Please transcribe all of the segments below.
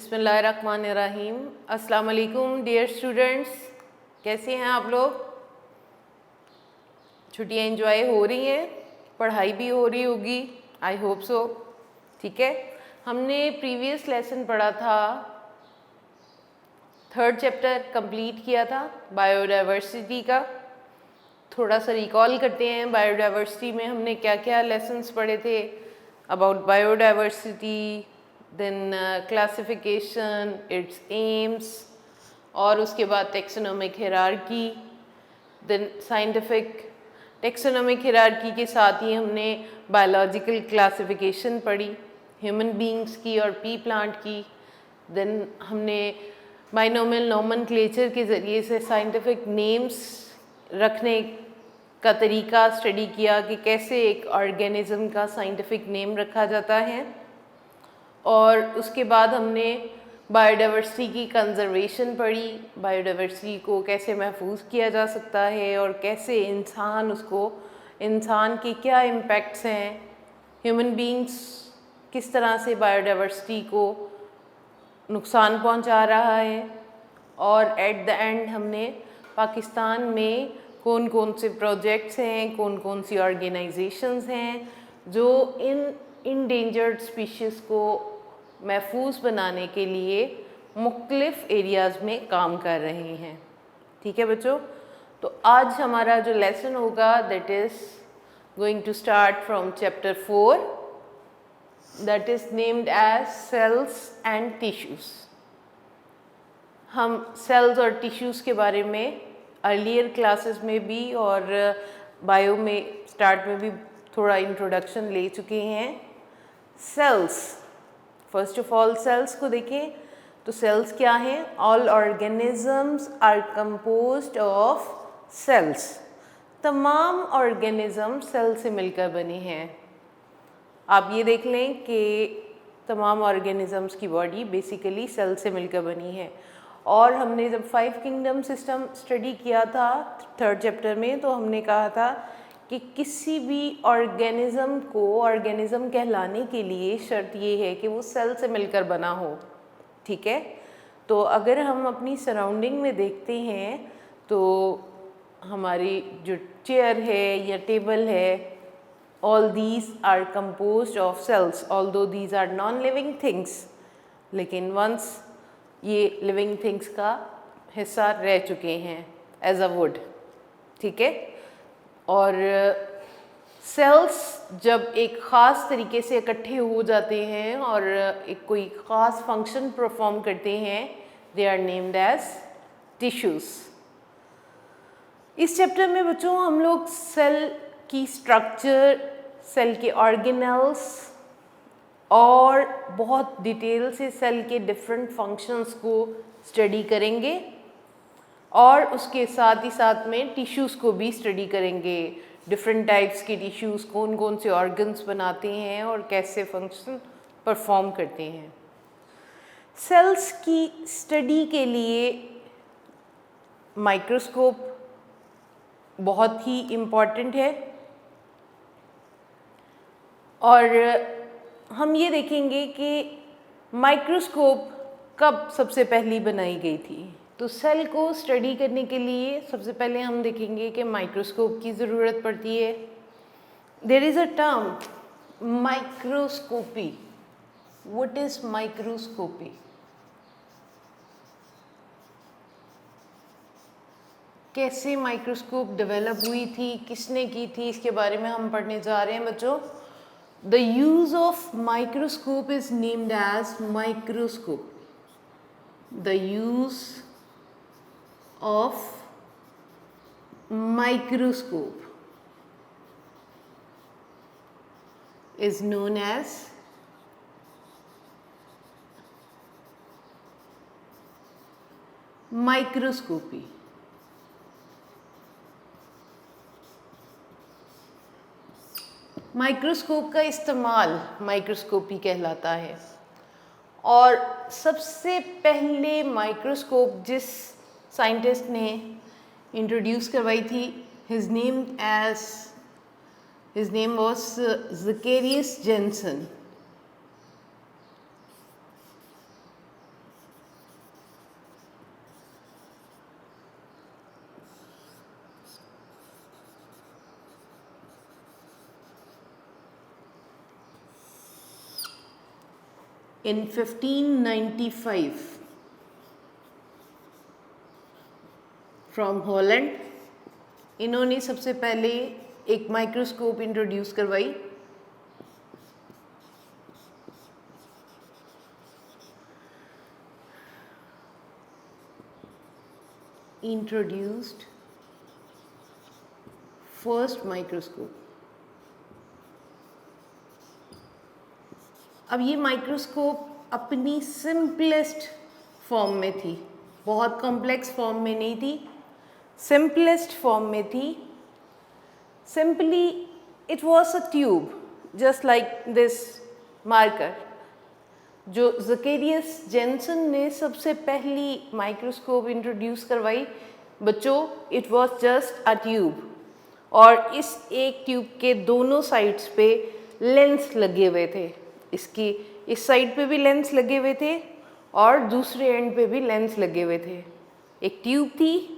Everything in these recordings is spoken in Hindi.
बिस्मिल्लाहिर्रहमानिर्रहीम। अस्सलाम वालेकुम डियर स्टूडेंट्स, कैसे हैं आप लोग? छुट्टियां एंजॉय हो रही हैं, पढ़ाई भी हो रही होगी, आई होप सो। ठीक है, हमने प्रीवियस लेसन पढ़ा था, थर्ड चैप्टर कंप्लीट किया था बायोडाइवर्सिटी का। थोड़ा सा रिकॉल करते हैं, बायोडाइवर्सिटी में हमने क्या क्या लेसन्स पढ़े थे about biodiversity, then classification, its aims, और उसके बाद taxonomic hierarchy, then scientific taxonomic hierarchy के साथ ही हमने बायोलॉजिकल क्लासिफिकेशन पढ़ी, ह्यूमन बींग्स की और पी प्लांट की। देन हमने बाइनोमियल नोमेनक्लेचर के ज़रिए से साइंटिफिक नेम्स रखने का तरीका स्टडी किया कि कैसे एक ऑर्गेनिज्म का साइंटिफिक नेम रखा जाता है। और उसके बाद हमने बायोडाइवर्सिटी की कंजर्वेशन पढ़ी, बायोडाइवर्सिटी को कैसे महफूज किया जा सकता है और कैसे इंसान के क्या इम्पैक्ट्स हैं, ह्यूमन बींग्स किस तरह से बायोडाइवर्सिटी को नुकसान पहुंचा रहा है। और एट द एंड हमने पाकिस्तान में कौन कौन से प्रोजेक्ट्स हैं, कौन कौन सी ऑर्गेनाइजेशंस हैं जो इन इंडेंजर्ड स्पीशीज़ को महफूज बनाने के लिए मुख्तलिफ एरियाज़ में काम कर रहे हैं। ठीक है बच्चों, तो आज हमारा जो लेसन होगा that is going to start from chapter 4, that is named as cells and tissues. हम सेल्स और टिश्यूज़ के बारे में अर्लियर क्लासेस में भी और बायो में स्टार्ट में भी थोड़ा इंट्रोडक्शन ले चुके हैं। Cells, first of all cells को देखें तो सेल्स क्या हैं? All organisms are composed of cells. तमाम ऑर्गेनिज्म सेल से मिलकर बने हैं। आप ये देख लें कि तमाम ऑर्गेनिजम्स की बॉडी बेसिकली सेल से मिलकर बनी है। और हमने जब 5 किंगडम सिस्टम स्टडी किया था थर्ड चैप्टर में, तो हमने कहा था कि किसी भी ऑर्गेनिज्म को ऑर्गेनिज्म कहलाने के लिए शर्त ये है कि वो सेल से मिलकर बना हो। ठीक है, तो अगर हम अपनी सराउंडिंग में देखते हैं तो हमारी जो चेयर है या टेबल है, all these are composed of cells, although these are non living things, लेकिन वंस ये लिविंग थिंग्स का हिस्सा रह चुके हैं एज अ वुड। ठीक है, और सेल्स जब एक ख़ास तरीके से इकट्ठे हो जाते हैं और एक कोई ख़ास फंक्शन परफॉर्म करते हैं, they are named as tissues. इस चैप्टर में बच्चों हम लोग सेल की स्ट्रक्चर, सेल के ऑर्गेनल्स और बहुत डिटेल से सेल के डिफरेंट फंक्शंस को स्टडी करेंगे और उसके साथ ही साथ में टिश्यूज़ को भी स्टडी करेंगे। डिफरेंट टाइप्स के टिश्यूज़ कौन कौन से ऑर्गन्स बनाते हैं और कैसे फंक्शन परफॉर्म करते हैं। सेल्स की स्टडी के लिए माइक्रोस्कोप बहुत ही इम्पॉर्टेंट है और हम ये देखेंगे कि माइक्रोस्कोप कब सबसे पहली बनाई गई थी। तो सेल को स्टडी करने के लिए सबसे पहले हम देखेंगे कि माइक्रोस्कोप की ज़रूरत पड़ती है। There is a term microscopy. What is microscopy? कैसे माइक्रोस्कोप डेवलप हुई थी, किसने की थी, इसके बारे में हम पढ़ने जा रहे हैं बच्चों। The use of microscope is named as microscope. The use of microscope is known as microscopy. Microscope का इस्तेमाल माइक्रोस्कोपी कहलाता है। और सबसे पहले माइक्रोस्कोप जिस साइंटिस्ट ने इंट्रोड्यूस करवाई थी, his name was Zacharias Janssen. in 1595 from Holland, इन्होंने सबसे पहले एक माइक्रोस्कोप इंट्रोड्यूस करवाई। Introduced first microscope. अब ये माइक्रोस्कोप अपनी सिंपलेस्ट फॉर्म में थी, बहुत कॉम्प्लेक्स फॉर्म में नहीं थी, सिंपलेस्ट फॉर्म में थी। Simply it was a tube just like this marker. जो ज़ेकेरियस जेनसन ने सबसे पहली माइक्रोस्कोप इंट्रोड्यूस करवाई बच्चों, it was just a tube, और इस एक ट्यूब के दोनों साइड्स पे लेंस लगे हुए थे। इसकी इस साइड पे भी लेंस लगे हुए थे और दूसरे एंड पे भी लेंस लगे हुए थे। एक ट्यूब थी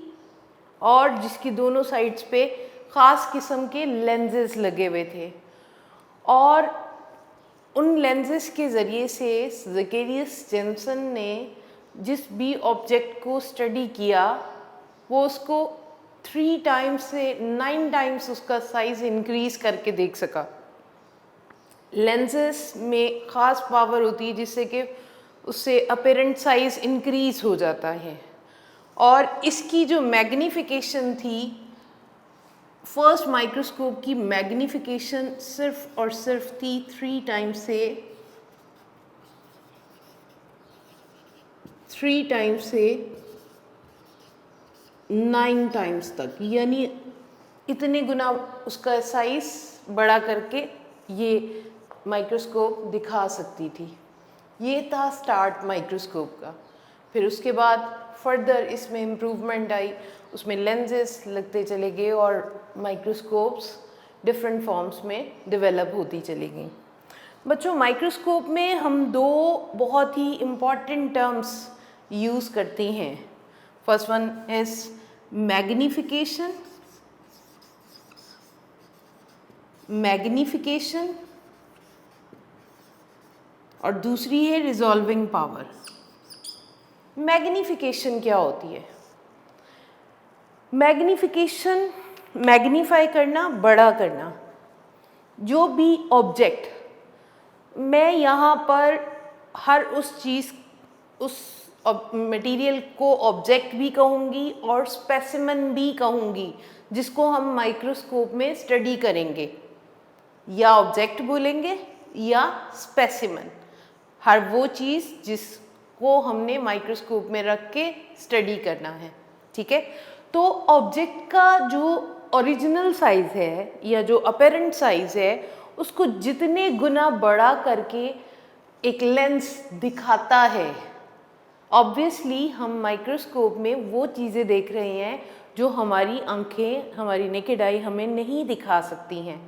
और जिसकी दोनों साइड्स पे ख़ास किस्म के लेंसेज लगे हुए थे, और उन लेंसेज के ज़रिए से ज़ेकेरियस जेनसन ने जिस भी ऑब्जेक्ट को स्टडी किया वो उसको 3 टाइम्स से 9 टाइम्स उसका साइज़ इंक्रीज़ करके देख सका। लेंसेज में ख़ास पावर होती है जिससे कि उससे अपेरेंट साइज़ इंक्रीज़ हो जाता है, और इसकी जो मैग्नीफिकेशन थी, फर्स्ट माइक्रोस्कोप की मैग्नीफिकेशन सिर्फ और सिर्फ थी 3 टाइम्स से 9 टाइम्स तक, यानी इतने गुना उसका साइज बड़ा करके ये माइक्रोस्कोप दिखा सकती थी। ये था स्टार्ट माइक्रोस्कोप का। फिर उसके बाद फर्दर इसमें इम्प्रूवमेंट आई, उसमें लेंसेज लगते चले गए और माइक्रोस्कोप्स डिफरेंट फॉर्म्स में डेवलप होती चली गई। बच्चों, माइक्रोस्कोप में हम 2 बहुत ही इम्पॉर्टेंट टर्म्स यूज़ करते हैं। फर्स्ट वन इज़ मैग्नीफिकेशन और दूसरी है रिजॉल्विंग पावर। मैग्नीफिकेशन क्या होती है? मैग्नीफिकेशन, मैग्नीफाई करना, बड़ा करना। जो भी ऑब्जेक्ट, मैं यहाँ पर हर उस चीज़, उस मटेरियल को ऑब्जेक्ट भी कहूँगी और स्पेसिमेन भी कहूँगी जिसको हम माइक्रोस्कोप में स्टडी करेंगे। या ऑब्जेक्ट बोलेंगे या स्पेसिमेन, हर वो चीज़ जिसको हमने माइक्रोस्कोप में रख के स्टडी करना है। ठीक है, तो ऑब्जेक्ट का जो ओरिजिनल साइज़ है या जो अपेरेंट साइज़ है उसको जितने गुना बड़ा करके एक लेंस दिखाता है, ऑब्वियसली हम माइक्रोस्कोप में वो चीज़ें देख रहे हैं जो हमारी आंखें, हमारी नेकेड आई हमें नहीं दिखा सकती हैं।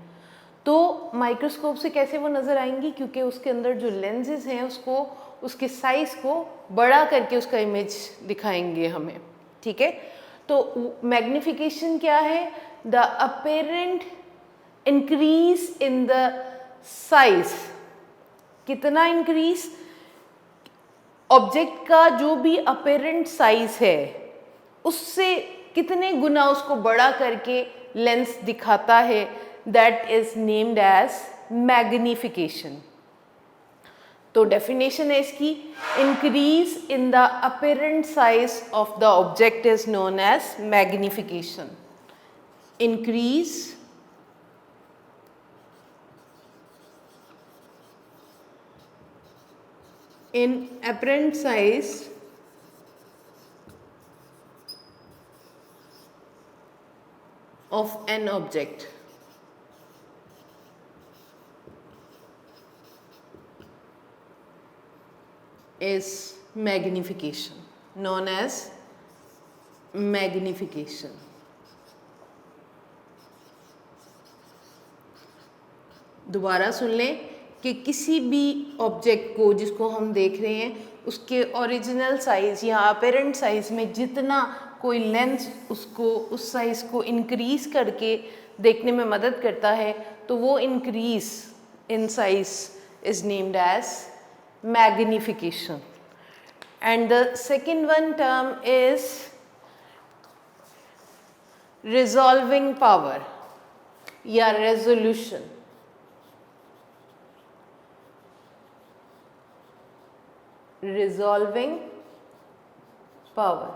तो माइक्रोस्कोप से कैसे वो नज़र आएंगी? क्योंकि उसके अंदर जो लेंसेज हैं उसको, उसके साइज़ को बड़ा करके उसका इमेज दिखाएंगे हमें। ठीक है, तो मैग्नीफिकेशन क्या है? The apparent increase in the size. कितना इंक्रीज? ऑब्जेक्ट का जो भी अपेरेंट साइज है उससे कितने गुना उसको बड़ा करके लेंस दिखाता है, that is named as magnification. तो डेफिनेशन है इसकी, increase in the apparent size of the object is known as magnification. Increase in apparent size of an object is magnification, known as magnification. दोबारा सुन लें कि किसी भी ऑब्जेक्ट को जिसको हम देख रहे हैं उसके ओरिजिनल साइज़ या अपेरेंट साइज़ में जितना कोई लेंस उसको, उस साइज़ को इंक्रीज़ करके देखने में मदद करता है, तो वो increase in size is named as magnification. And the second one term is resolving power या resolution. Resolving power,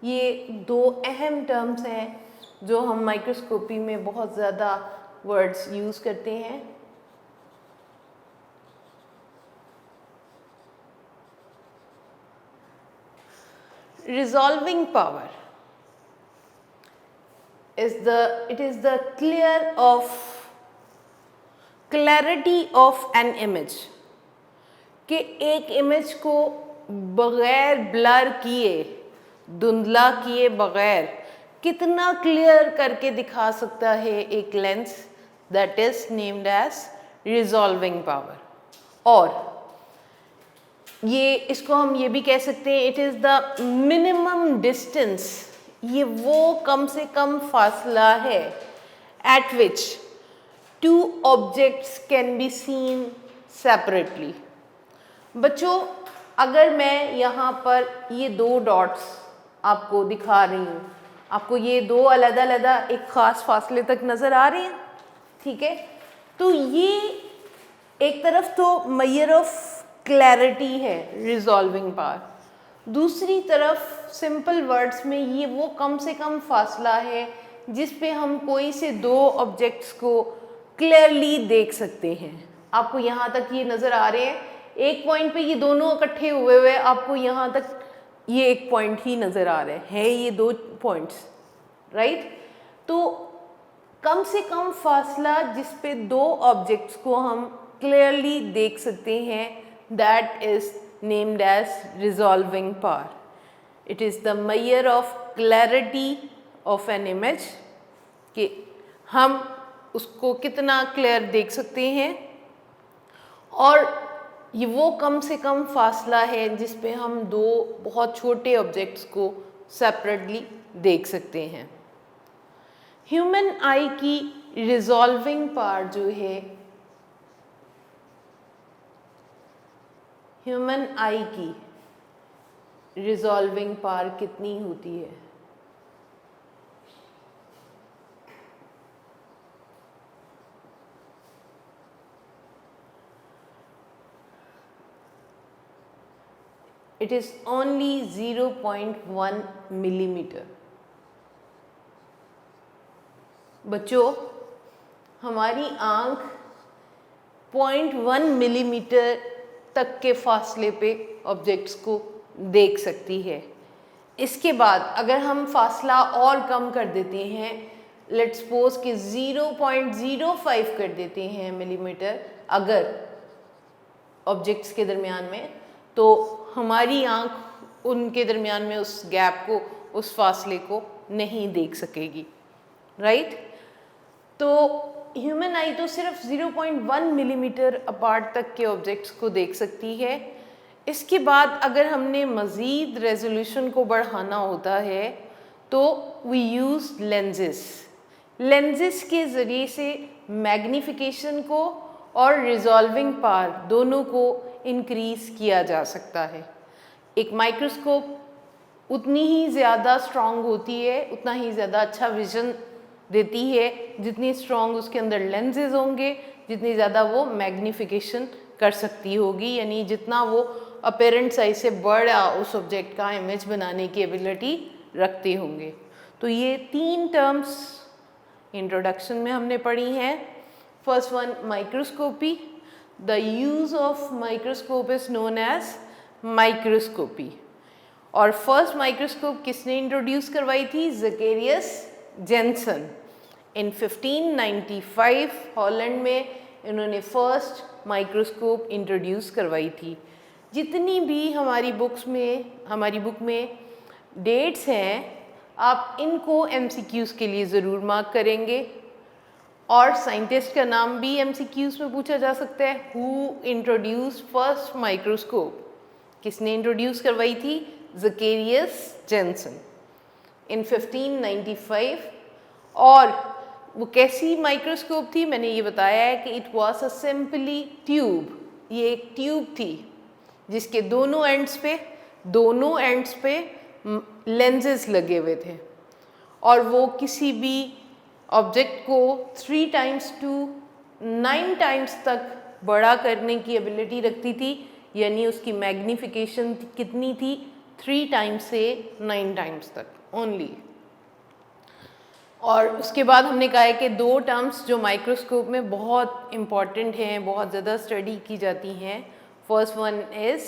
ये दो अहम टर्म्स हैं जो हम माइक्रोस्कोपी में बहुत ज़्यादा वर्ड्स यूज़ करते हैं. Resolving power is the clarity of an image, कि एक इमेज को बग़ैर ब्लर किए, धुंधला किए बग़ैर कितना क्लियर करके दिखा सकता है एक lens, that is named as resolving power. और ये इसको हम ये भी कह सकते हैं, it is the minimum distance, ये वो कम से कम फासला है at which two objects can be seen separately. बच्चों, अगर मैं यहाँ पर ये दो डॉट्स आपको दिखा रही हूँ, आपको ये दो अलग-अलग एक ख़ास फासले तक नज़र आ रहे हैं, ठीक है, तो ये एक तरफ तो मेजर ऑफ क्लैरिटी है, रिजॉल्विंग पावर, दूसरी तरफ सिंपल वर्ड्स में ये वो कम से कम फासला है जिस पे हम कोई से दो ऑब्जेक्ट्स को क्लियरली देख सकते हैं. आपको यहाँ तक ये नज़र आ रहे हैं, एक पॉइंट पे ये दोनों इकट्ठे हुए हुए आपको यहाँ तक ये एक पॉइंट ही नज़र आ रहे हैं, ये दो पॉइंट्स, राइट. तो कम से कम फासला जिस पे दो ऑब्जेक्ट्स को हम क्लियरली देख सकते हैं, that is named as resolving power. It is the measure of clarity of an image, कि हम उसको कितना क्लियर देख सकते हैं, और ये वो कम से कम फासला है जिस पे हम दो बहुत छोटे ऑब्जेक्ट्स को सेपरेटली देख सकते हैं. ह्यूमन आई की रिजॉल्विंग पावर जो है, ह्यूमन आई की रिजॉल्विंग पावर कितनी होती है? It is only 0.1 millimeter. बच्चों, हमारी आँख 0.1 मिलीमीटर तक के फासले पे ऑब्जेक्ट्स को देख सकती है. इसके बाद अगर हम फासला और कम कर देते हैं, लेट्स सपोज कि 0.05 कर देते हैं मिलीमीटर अगर ऑब्जेक्ट्स के दरमियान में, तो हमारी आँख उनके दरमियान में उस गैप को, उस फासले को नहीं देख सकेगी, राइट. तो ह्यूमन आई तो सिर्फ 0.1 मिलीमीटर अपार्ट तक के ऑब्जेक्ट्स को देख सकती है. इसके बाद अगर हमने मज़ीद रेजोल्यूशन को बढ़ाना होता है तो वी यूज़ लेंसेज. लेंसेज के ज़रिए से मैग्नीफिकेशन को और रिजॉल्विंग पावर दोनों को इंक्रीज़ किया जा सकता है. एक माइक्रोस्कोप उतनी ही ज़्यादा स्ट्रॉन्ग होती है, उतना ही ज़्यादा अच्छा विज़न देती है जितनी स्ट्रॉन्ग उसके अंदर लेंसेज होंगे, जितनी ज़्यादा वो मैग्नीफिकेशन कर सकती होगी, यानी जितना वो अपेरेंट साइज से बड़ा उस ऑब्जेक्ट का इमेज बनाने की एबिलिटी रखते होंगे. तो ये तीन टर्म्स इंट्रोडक्शन में हमने पढ़ी हैं. First one microscopy. The use of microscope is known as microscopy. और फर्स्ट माइक्रोस्कोप किसने इंट्रोड्यूस करवाई थी? ज़ेकेरियस जेनसन. इन 1595 हॉलैंड में इन्होंने फर्स्ट माइक्रोस्कोप इंट्रोड्यूस करवाई थी. जितनी भी हमारी बुक में डेट्स हैं, आप इनको MCQs के लिए ज़रूर मार्क करेंगे. और साइंटिस्ट का नाम भी MCQs में पूछा जा सकता है. Who introduce first microscope? किसने इंट्रोड्यूस करवाई थी? ज़ेकेरियस जेनसन इन 1595. और वो कैसी माइक्रोस्कोप थी? मैंने ये बताया है कि it was a simply tube. ये एक ट्यूब थी जिसके दोनों एंड्स पे लेंसेज लगे हुए थे और वो किसी भी ऑब्जेक्ट को 3 टाइम्स टू 9 टाइम्स तक बड़ा करने की एबिलिटी रखती थी, यानी उसकी मैग्नीफिकेशन कितनी थी, 3 टाइम्स से 9 टाइम्स तक ओनली। और उसके बाद हमने कहा है कि 2 टर्म्स जो माइक्रोस्कोप में बहुत इम्पॉर्टेंट हैं, बहुत ज़्यादा स्टडी की जाती हैं। First one is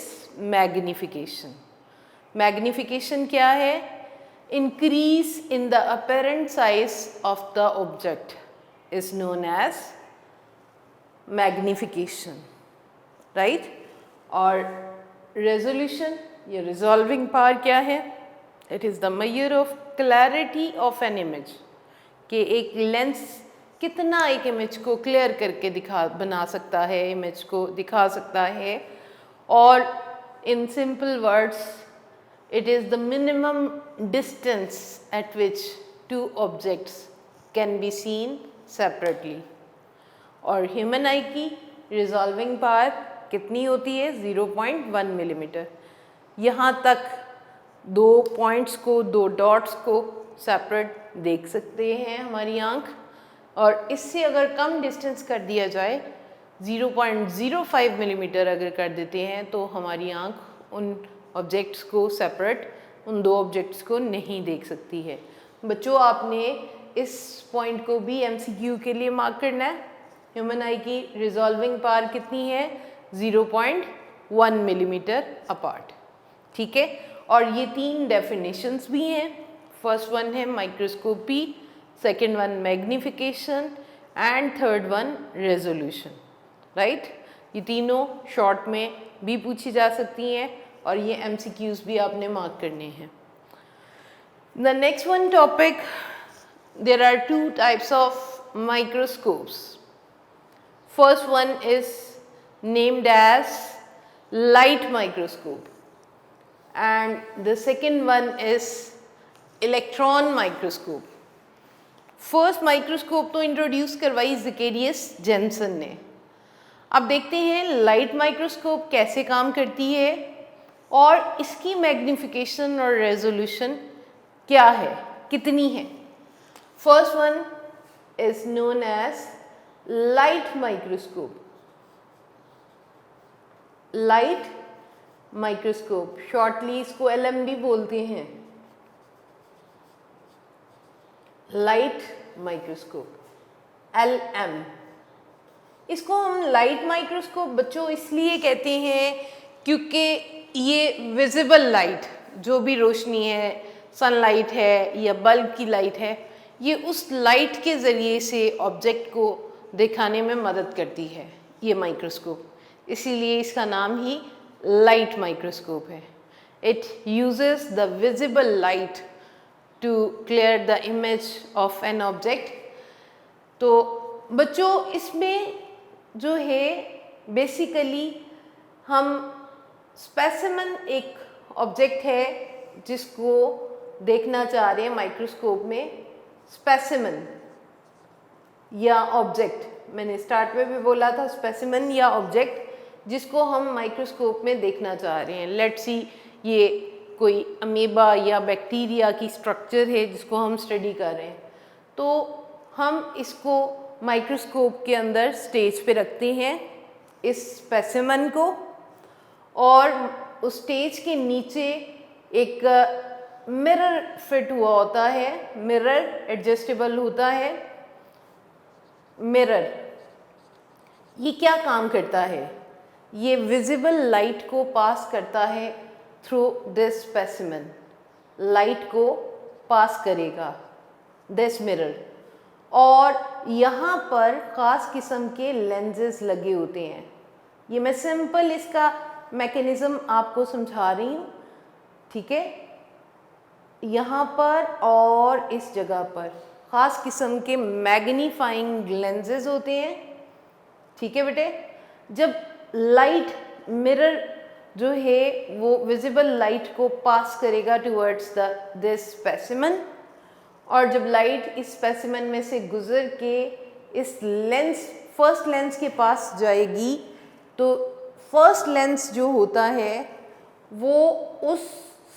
magnification. Magnification क्या है? Increase in the apparent size of the object is known as magnification, right. और रेजोल्यूशन, ये रिजॉल्विंग पावर क्या है? It is the measure of clarity of an image, कि एक लेंस कितना एक इमेज को क्लियर करके बना सकता है, इमेज को दिखा सकता है। और in simple words, it is the minimum distance at which 2 objects can be seen separately। और ह्यूमन आई की रिजॉल्विंग पावर कितनी होती है? 0.1 मिलीमीटर। यहाँ तक 2 पॉइंट्स को, 2 डॉट्स को सेपरेट देख सकते हैं हमारी आँख। और इससे अगर कम डिस्टेंस कर दिया जाए, 0.05 मिलीमीटर अगर कर देते हैं, तो हमारी आँख उन ऑब्जेक्ट्स को सेपरेट, उन 2 ऑब्जेक्ट्स को नहीं देख सकती है। बच्चों, आपने इस पॉइंट को भी MCQ के लिए मार्क करना है। ह्यूमन आई की रिजॉल्विंग पावर कितनी है? 0.1 मिलीमीटर अपार्ट, ठीक है। और ये 3 डेफिनेशंस भी हैं। फर्स्ट वन है microscopy, second one magnification and third one resolution, right. ये तीनों शॉर्ट में भी पूछी जा सकती हैं और ये MCQs भी आपने मार्क करने हैं। The next one topic, there are 2 types of microscopes. First one is named as light microscope and the second one is electron microscope. First microscope तो इंट्रोड्यूस करवाई ज़ेकेरियस जेनसन ने। अब देखते हैं लाइट माइक्रोस्कोप कैसे काम करती है और इसकी मैग्नीफिकेशन और रेजोल्यूशन क्या है, कितनी है। First one is known as light microscope. Light microscope, shortly इसको LM भी बोलते हैं, लाइट माइक्रोस्कोप, LM। इसको हम लाइट माइक्रोस्कोप बच्चों इसलिए कहते हैं क्योंकि ये विजिबल लाइट, जो भी रोशनी है, सनलाइट है या बल्ब की लाइट है, ये उस लाइट के ज़रिए से ऑब्जेक्ट को दिखाने में मदद करती है ये माइक्रोस्कोप, इसीलिए इसका नाम ही लाइट माइक्रोस्कोप है। It uses the visible light to clear the image of an object। तो बच्चों इसमें जो है बेसिकली हम स्पेसिमन, एक ऑब्जेक्ट है जिसको देखना चाह रहे हैं माइक्रोस्कोप में। स्पेसिमन या ऑब्जेक्ट, मैंने स्टार्ट में भी बोला था, स्पेसिमन या ऑब्जेक्ट जिसको हम माइक्रोस्कोप में देखना चाह रहे हैं। लेट्स सी, ये कोई अमीबा या बैक्टीरिया की स्ट्रक्चर है जिसको हम स्टडी कर रहे हैं, तो हम इसको माइक्रोस्कोप के अंदर स्टेज पे रखते हैं इस स्पेसिमन को, और उस स्टेज के नीचे एक मिरर फिट हुआ होता है। मिरर एडजस्टेबल होता है। मिरर ये क्या काम करता है? ये विजिबल लाइट को पास करता है थ्रू दिस स्पेसिमन, लाइट को पास करेगा दिस मिरर, और यहाँ पर ख़ास किस्म के लेंसेज लगे होते हैं। ये मैं सिंपल इसका मैकेनिज़्म आपको समझा रही हूँ, ठीक है। यहाँ पर और इस जगह पर ख़ास किस्म के मैग्नीफाइंग लेंसेज होते हैं, ठीक है बेटे। जब लाइट, मिरर जो है वो विजिबल लाइट को पास करेगा टुवर्ड्स दिस स्पेसिमन, और जब लाइट इस स्पेसिमन में से गुजर के इस लेंस, फर्स्ट लेंस के पास जाएगी, तो फर्स्ट लेंस जो होता है वो उस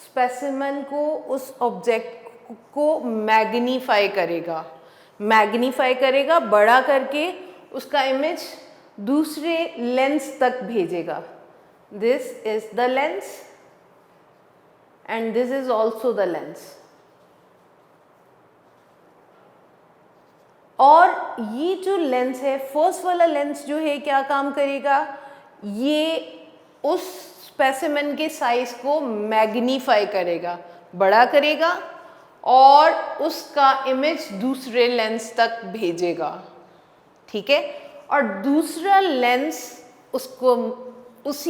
स्पेसिमेन को, उस ऑब्जेक्ट को मैग्नीफाई करेगा, बड़ा करके उसका इमेज दूसरे लेंस तक भेजेगा। This is the lens and this is also the lens. और ये जो लेंस है, फर्स्ट वाला लेंस जो है क्या काम करेगा, ये उस स्पेसिमेन के साइज को मैग्नीफाई करेगा, बड़ा करेगा और उसका इमेज दूसरे लेंस तक भेजेगा। ठीक है, और दूसरा लेंस उसको, उस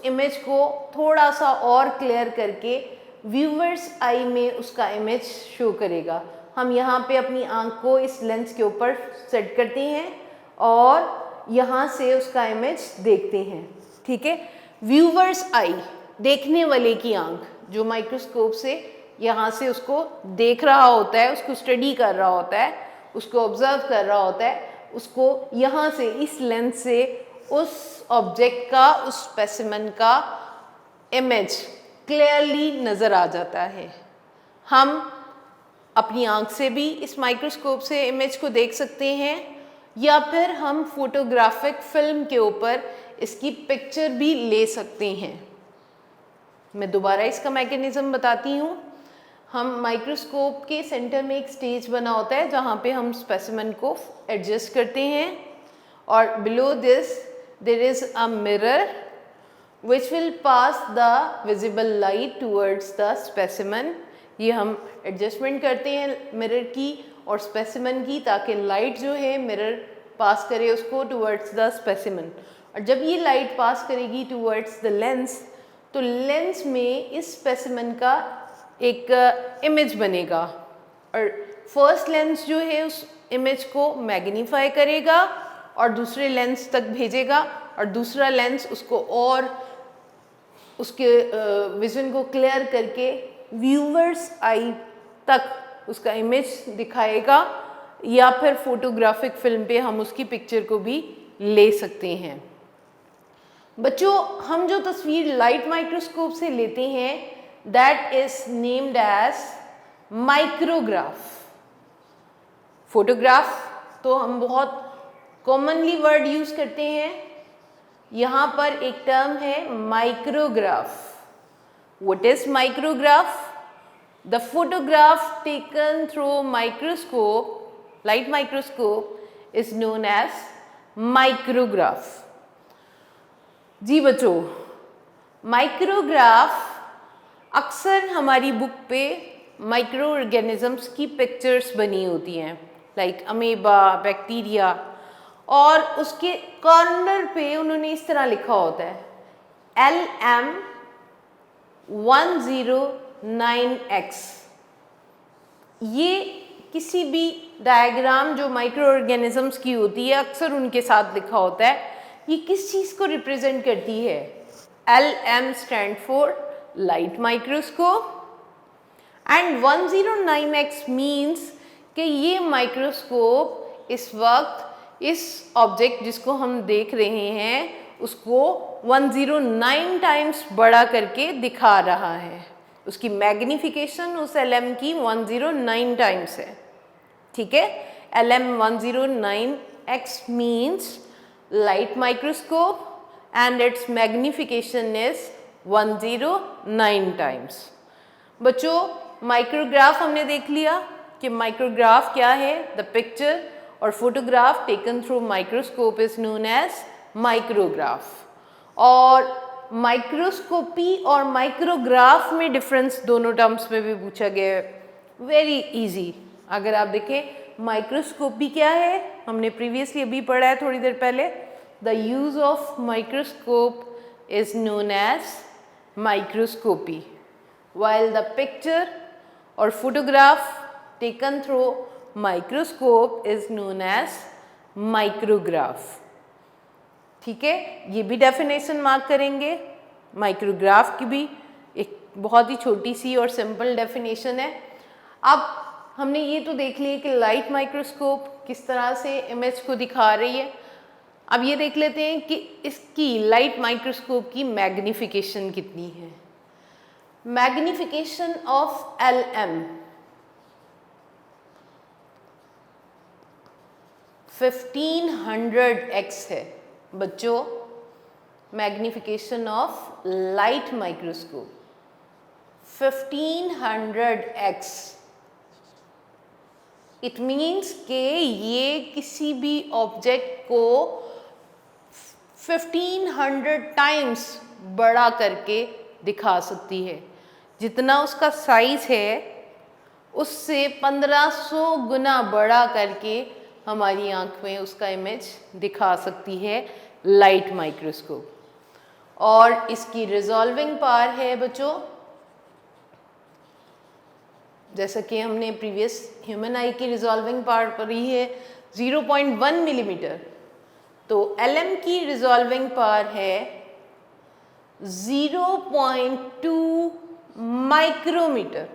इमेज को थोड़ा सा और क्लियर करके व्यूअर्स आई में उसका इमेज शो करेगा। हम यहाँ पे अपनी आंख को इस लेंस के ऊपर सेट करते हैं और यहाँ से उसका इमेज देखते हैं। ठीक है, व्यूअर्स आई, देखने वाले की आंख, जो माइक्रोस्कोप से यहाँ से उसको देख रहा होता है, उसको स्टडी कर रहा होता है, उसको ऑब्जर्व कर रहा होता है, उसको यहाँ से इस लेंस से उस ऑब्जेक्ट का, उस स्पेसिमेन का इमेज क्लियरली नज़र आ जाता है। हम अपनी आंख से भी इस माइक्रोस्कोप से इमेज को देख सकते हैं या फिर हम फोटोग्राफिक फिल्म के ऊपर इसकी पिक्चर भी ले सकते हैं। मैं दोबारा इसका मैकेनिज़्म बताती हूँ। हम माइक्रोस्कोप के सेंटर में एक स्टेज बना होता है जहाँ पे हम स्पेसिमेन को एडजस्ट करते हैं और below this there is a mirror which will pass the visible light towards the specimen। ये हम एडजस्टमेंट करते हैं मिरर की और स्पेसिमेन की, ताकि लाइट जो है मिरर पास करे उसको टुवर्ड्स द स्पेसिमेन। और जब ये लाइट पास करेगी टुवर्ड्स द लेंस, तो लेंस में इस स्पेसिमेन का एक इमेज बनेगा और फर्स्ट लेंस जो है उस इमेज को मैग्नीफाई करेगा और दूसरे लेंस तक भेजेगा और दूसरा लेंस उसको और उसके विज़न को क्लियर करके व्यूअर्स आई तक उसका इमेज दिखाएगा या फिर फोटोग्राफिक फिल्म पे हम उसकी पिक्चर को भी ले सकते हैं। बच्चों, हम जो तस्वीर लाइट माइक्रोस्कोप से लेते हैं that is named as micrograph. Photograph तो हम बहुत कॉमनली वर्ड यूज करते हैं, यहाँ पर एक टर्म है micrograph. What is micrograph? The photograph taken through microscope, light microscope, is known as micrograph। जी बच्चों, माइक्रोग्राफ अक्सर हमारी बुक पे माइक्रो ऑर्गेनिजम्स की पिक्चर्स बनी होती हैं, लाइक अमीबा, बैक्टीरिया, और उसके कॉर्नर पे उन्होंने इस तरह लिखा होता है LM109X। ये किसी भी डायग्राम जो माइक्रो ऑर्गेनिजम्स की होती है अक्सर उनके साथ लिखा होता है। ये किस चीज़ को रिप्रेजेंट करती है? LM stand for light microscope and 109X means कि ये माइक्रोस्कोप इस वक्त इस ऑब्जेक्ट जिसको हम देख रहे हैं उसको 109 टाइम्स बड़ा करके दिखा रहा है। उसकी मैग्निफिकेशन उस LM की 109 टाइम्स है। ठीक है, LM109X means light microscope and its magnification is 109 times. बच्चों, माइक्रोग्राफ हमने देख लिया कि माइक्रोग्राफ क्या है। द पिक्चर और photograph taken through microscope is known as micrograph. और माइक्रोस्कोपी और माइक्रोग्राफ में डिफरेंस दोनों टर्म्स में भी पूछा गया है। Very easy. अगर आप देखें माइक्रोस्कोपी क्या है, हमने प्रीवियसली अभी पढ़ा है थोड़ी देर पहले। The use of microscope is known as microscopy, while the picture or photograph taken through microscope is known as micrograph। ठीक है, ये भी डेफिनेशन मार्क करेंगे। माइक्रोग्राफ की भी एक बहुत ही छोटी सी और सिंपल डेफिनेशन है। अब हमने ये तो देख लिया कि लाइट माइक्रोस्कोप किस तरह से इमेज को दिखा रही है। अब ये देख लेते हैं कि इसकी लाइट माइक्रोस्कोप की मैग्निफिकेशन कितनी है। मैग्निफिकेशन ऑफ LM 1500x है बच्चों। Magnification of light microscope 1500x। It means कि ये किसी भी ऑब्जेक्ट को 1500 टाइम्स बड़ा करके दिखा सकती है। जितना उसका साइज है उससे 1500 गुना बड़ा करके हमारी आंख में उसका इमेज दिखा सकती है लाइट माइक्रोस्कोप। और इसकी रिजॉल्विंग पावर है बच्चों, जैसा कि हमने प्रीवियस ह्यूमन आई की रिजॉल्विंग पावर पढ़ी है 0.1 मिलीमीटर, तो LM की रिजॉल्विंग पावर है 0.2 micrometer.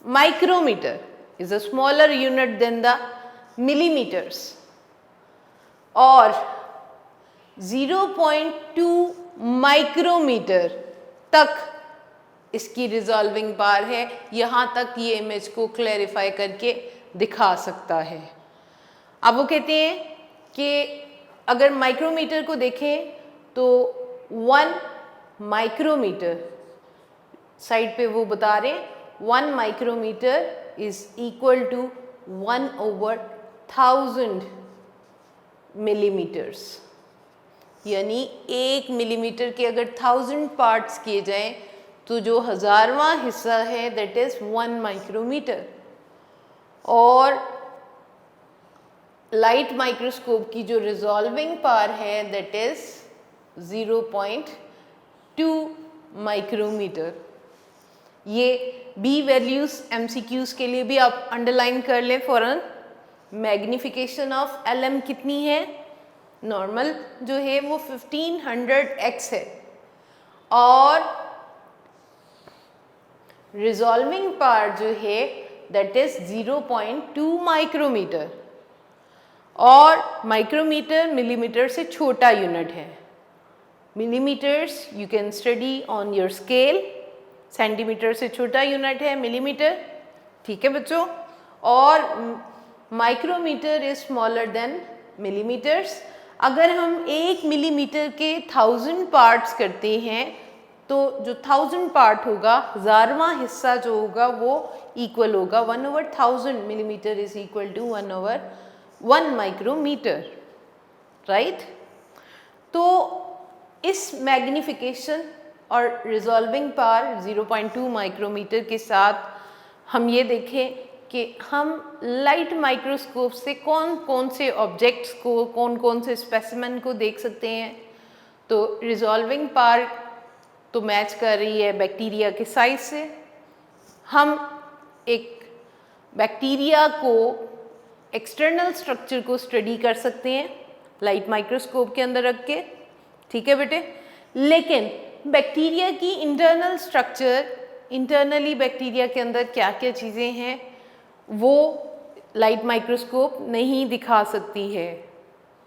Micrometer is a smaller unit than the millimeters, और 0.2 माइक्रोमीटर तक इसकी रिजॉल्विंग पावर है। यहाँ तक ये इमेज को क्लैरिफाई करके दिखा सकता है। अब वो कहते हैं कि अगर माइक्रोमीटर को देखें तो 1 माइक्रोमीटर, साइड पे वो बता रहे हैं 1 micrometre is equal to 1/1000 millimetres. यानी 1 मिलीमीटर के अगर 1000 पार्ट्स किए जाएं तो जो 1000वां हिस्सा है दैट इज 1 माइक्रोमीटर। और लाइट माइक्रोस्कोप की जो रिजॉल्विंग पावर है दैट इज 0.2 माइक्रोमीटर। ये बी वैल्यूज MCQs के लिए भी आप अंडरलाइन कर लें फौरन। मैग्निफिकेशन ऑफ LM कितनी है? नॉर्मल जो है वो 1500x है, और रिजॉल्विंग पावर जो है दैट इज 0.2 माइक्रोमीटर। और माइक्रोमीटर मिलीमीटर से छोटा यूनिट है। Millimetres you can study on your scale. Centimetre से छोटा यूनिट है मिलीमीटर, ठीक है बच्चों। और micrometre is smaller than millimetres. अगर हम 1 मिलीमीटर के 1000 पार्ट्स करते हैं तो जो 1000 पार्ट होगा, 1000वां हिस्सा जो होगा वो इक्वल होगा 1/1000 millimetre is equal to 1/1 micrometre, right. तो इस मैग्निफिकेशन और रिजॉल्विंग पावर 0.2 माइक्रोमीटर के साथ हम ये देखें कि हम लाइट माइक्रोस्कोप से कौन कौन से ऑब्जेक्ट्स को, कौन कौन से स्पेसिमेन को देख सकते हैं। तो रिजॉल्विंग पावर तो मैच कर रही है बैक्टीरिया के साइज से। हम एक बैक्टीरिया को एक्सटर्नल स्ट्रक्चर को स्टडी कर सकते हैं लाइट माइक्रोस्कोप के अंदर रख के, ठीक है बेटे। लेकिन बैक्टीरिया की इंटरनल स्ट्रक्चर, इंटरनली बैक्टीरिया के अंदर क्या क्या चीज़ें हैं वो लाइट माइक्रोस्कोप नहीं दिखा सकती है,